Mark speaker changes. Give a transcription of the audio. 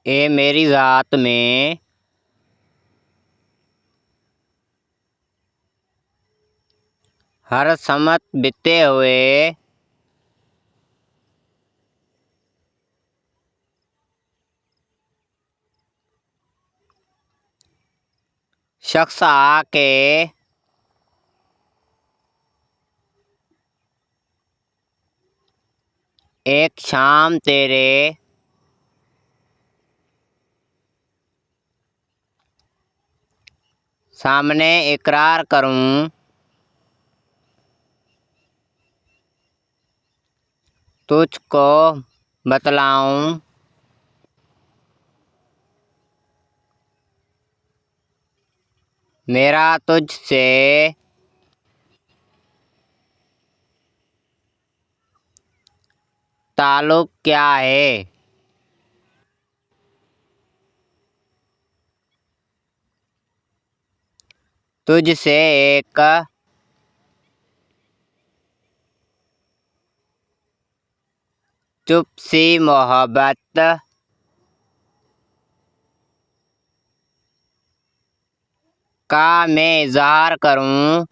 Speaker 1: ए मेरी ज़ात में हर समत बीते हुए शख्स आके एक शाम तेरे सामने इकरार करूं, तुझको बतलाऊं, मेरा तुझसे ताल्लुक क्या है। तुझसे एक चुप सी मोहब्बत का मैं इज़हार करूं,